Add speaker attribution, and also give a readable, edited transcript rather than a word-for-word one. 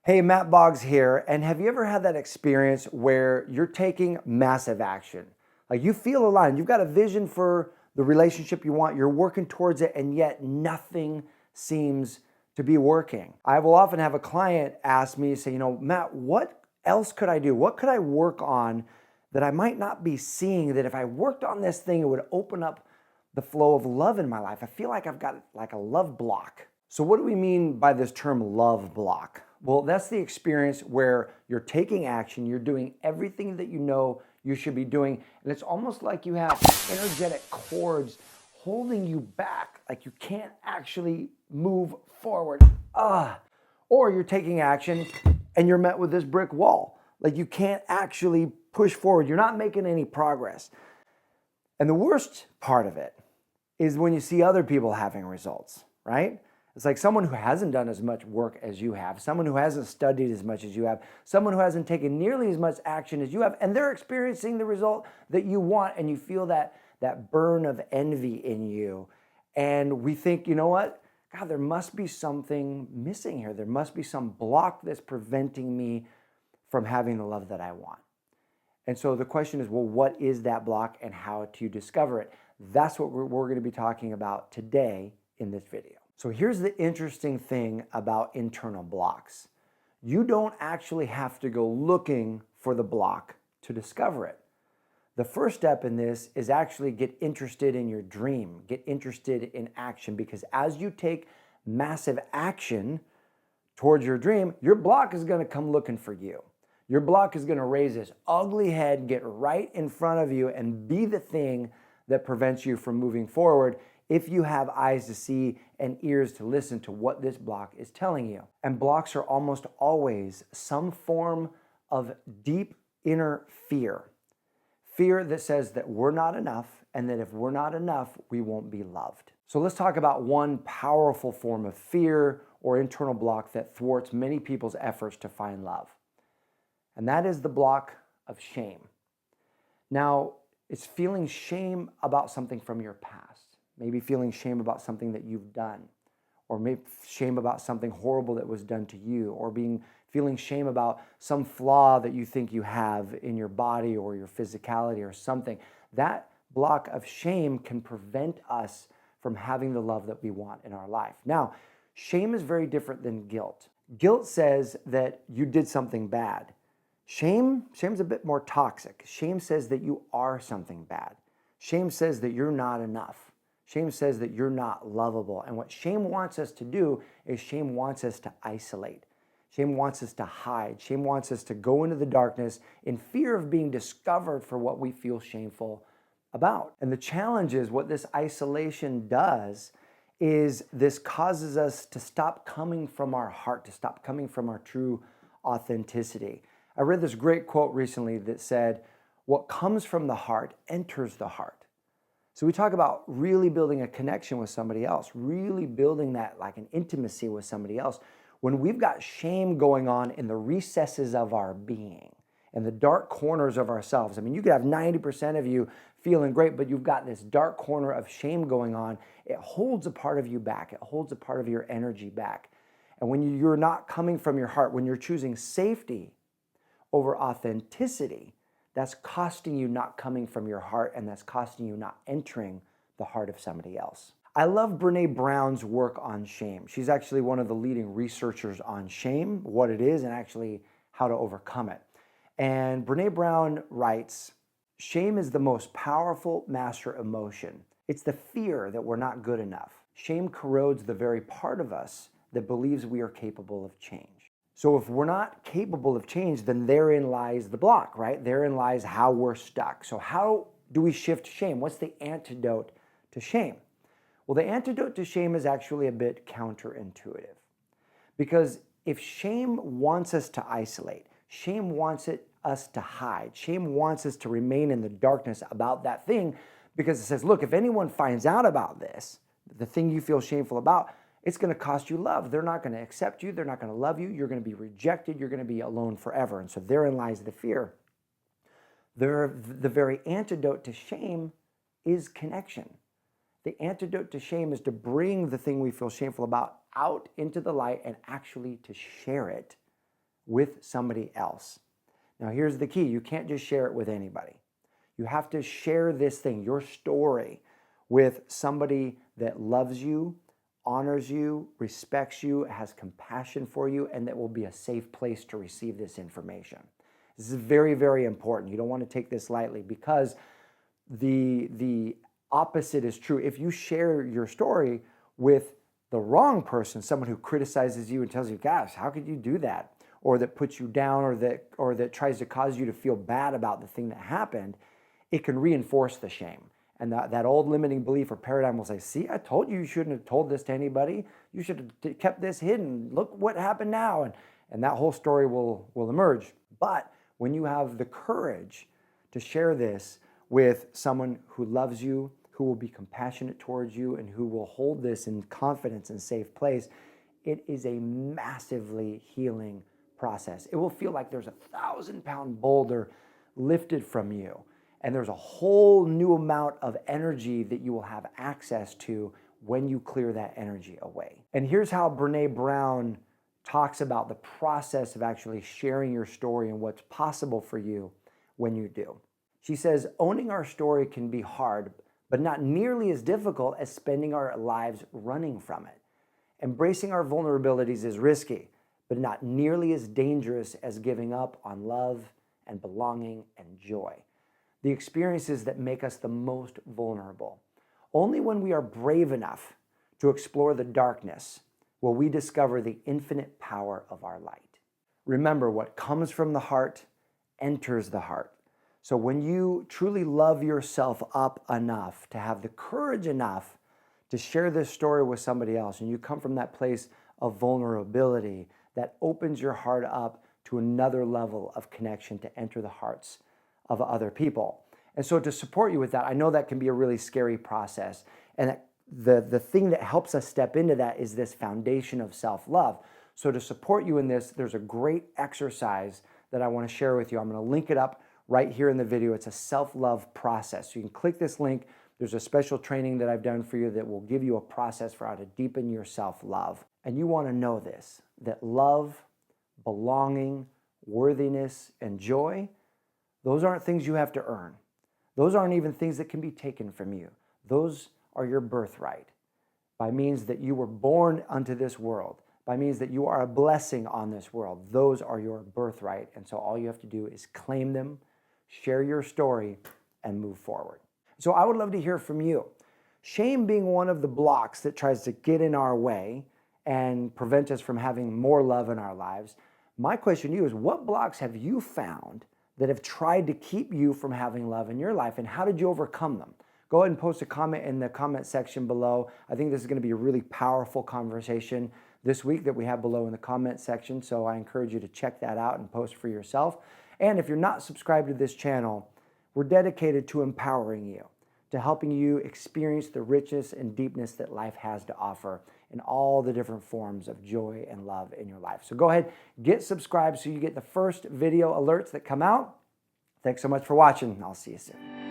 Speaker 1: Hey, Matt Boggs here. And have you ever had that experience where you're taking massive action? Like you feel aligned, you've got a vision for the relationship you want, you're working towards it, and yet nothing seems to be working. I will often have a client ask me, say, Matt, what else could I do? What could I work on that I might not be seeing, that if I worked on this thing, it would open up the flow of love in my life? I feel like I've got like a love block. So what do we mean by this term love block? Well, that's the experience where you're taking action, you're doing everything that you know you should be doing, and it's almost like you have energetic cords holding you back, like you can't actually move forward. Or you're taking action and you're met with this brick wall, like you can't actually push forward, you're not making any progress. And the worst part of it is when you see other people having results, right? It's like someone who hasn't done as much work as you have, someone who hasn't studied as much as you have, someone who hasn't taken nearly as much action as you have, and they're experiencing the result that you want, and you feel that burn of envy in you. And we think, you know what? God, there must be something missing here. There must be some block that's preventing me from having the love that I want. And so the question is, well, what is that block and how to discover it? That's what we're going to be talking about today in this video. So here's the interesting thing about internal blocks. You don't actually have to go looking for the block to discover it. The first step in this is actually get interested in your dream, get interested in action, because as you take massive action towards your dream, your block is going to come looking for you. Your block is going to raise this ugly head, get right in front of you, and be the thing that prevents you from moving forward if you have eyes to see and ears to listen to what this block is telling you. And blocks are almost always some form of deep inner fear. Fear that says that we're not enough, and that if we're not enough, we won't be loved. So let's talk about one powerful form of fear or internal block that thwarts many people's efforts to find love. And that is the block of shame. Now, it's feeling shame about something from your past. Maybe feeling shame about something that you've done, or maybe shame about something horrible that was done to you, or feeling shame about some flaw that you think you have in your body or your physicality or something. That block of shame can prevent us from having the love that we want in our life. Now, shame is very different than guilt. Guilt says that you did something bad. Shame's a bit more toxic. Shame says that you are something bad. Shame says that you're not enough. Shame says that you're not lovable. And what shame wants us to do is shame wants us to isolate. Shame wants us to hide. Shame wants us to go into the darkness in fear of being discovered for what we feel shameful about. And the challenge is what this isolation does is this causes us to stop coming from our heart, to stop coming from our true authenticity. I read this great quote recently that said, "What comes from the heart enters the heart." So we talk about really building a connection with somebody else, really building that like an intimacy with somebody else. When we've got shame going on in the recesses of our being, in the dark corners of ourselves. I mean, you could have 90% of you feeling great, but you've got this dark corner of shame going on. It holds a part of you back. It holds a part of your energy back. And when you're not coming from your heart, when you're choosing safety over authenticity, that's costing you not coming from your heart, and that's costing you not entering the heart of somebody else. I love Brené Brown's work on shame. She's actually one of the leading researchers on shame, what it is, and actually how to overcome it. And Brené Brown writes, "Shame is the most powerful master emotion. It's the fear that we're not good enough. Shame corrodes the very part of us that believes we are capable of change." So if we're not capable of change, then therein lies the block, right? Therein lies how we're stuck. So how do we shift shame? What's the antidote to shame? Well, the antidote to shame is actually a bit counterintuitive. Because if shame wants us to isolate, shame wants us to hide, shame wants us to remain in the darkness about that thing, because it says, look, if anyone finds out about this, the thing you feel shameful about, it's going to cost you love. They're not going to accept you. They're not going to love you. You're going to be rejected. You're going to be alone forever. And so therein lies the fear. The very antidote to shame is connection. The antidote to shame is to bring the thing we feel shameful about out into the light and actually to share it with somebody else. Now, here's the key. You can't just share it with anybody. You have to share this thing, your story, with somebody that loves you, honors you, respects you, has compassion for you, and that will be a safe place to receive this information. This is very, very important. You don't want to take this lightly, because the opposite is true. If you share your story with the wrong person, someone who criticizes you and tells you, gosh, how could you do that? Or that puts you down, or that tries to cause you to feel bad about the thing that happened, it can reinforce the shame. And that old limiting belief or paradigm will say, see, I told you shouldn't have told this to anybody. You should have kept this hidden. Look what happened now. And that whole story will emerge. But when you have the courage to share this with someone who loves you, who will be compassionate towards you, and who will hold this in confidence and safe place, it is a massively healing process. It will feel like there's a 1,000-pound boulder lifted from you. And there's a whole new amount of energy that you will have access to when you clear that energy away. And here's how Brené Brown talks about the process of actually sharing your story and what's possible for you when you do. She says, owning our story can be hard, but not nearly as difficult as spending our lives running from it. Embracing our vulnerabilities is risky, but not nearly as dangerous as giving up on love and belonging and joy. The experiences that make us the most vulnerable. Only when we are brave enough to explore the darkness will we discover the infinite power of our light. Remember, what comes from the heart enters the heart. So when you truly love yourself up enough to have the courage enough to share this story with somebody else, and you come from that place of vulnerability, that opens your heart up to another level of connection to enter the hearts of other people. And so to support you with that, I know that can be a really scary process. And the thing that helps us step into that is this foundation of self-love. So to support you in this, there's a great exercise that I want to share with you. I'm going to link it up right here in the video. It's a self-love process. So you can click this link. There's a special training that I've done for you that will give you a process for how to deepen your self-love. And you want to know this, that love, belonging, worthiness, and joy, those aren't things you have to earn. Those aren't even things that can be taken from you. Those are your birthright, by means that you were born unto this world, by means that you are a blessing on this world. Those are your birthright. And so all you have to do is claim them, share your story, and move forward. So I would love to hear from you. Shame being one of the blocks that tries to get in our way and prevent us from having more love in our lives. My question to you is, what blocks have you found that have tried to keep you from having love in your life, and how did you overcome them? Go ahead and post a comment in the comment section below. I think this is going to be a really powerful conversation this week that we have below in the comment section, so I encourage you to check that out and post for yourself. And if you're not subscribed to this channel, we're dedicated to empowering you, to helping you experience the richness and deepness that life has to offer in all the different forms of joy and love in your life. So go ahead, get subscribed so you get the first video alerts that come out. Thanks so much for watching. I'll see you soon.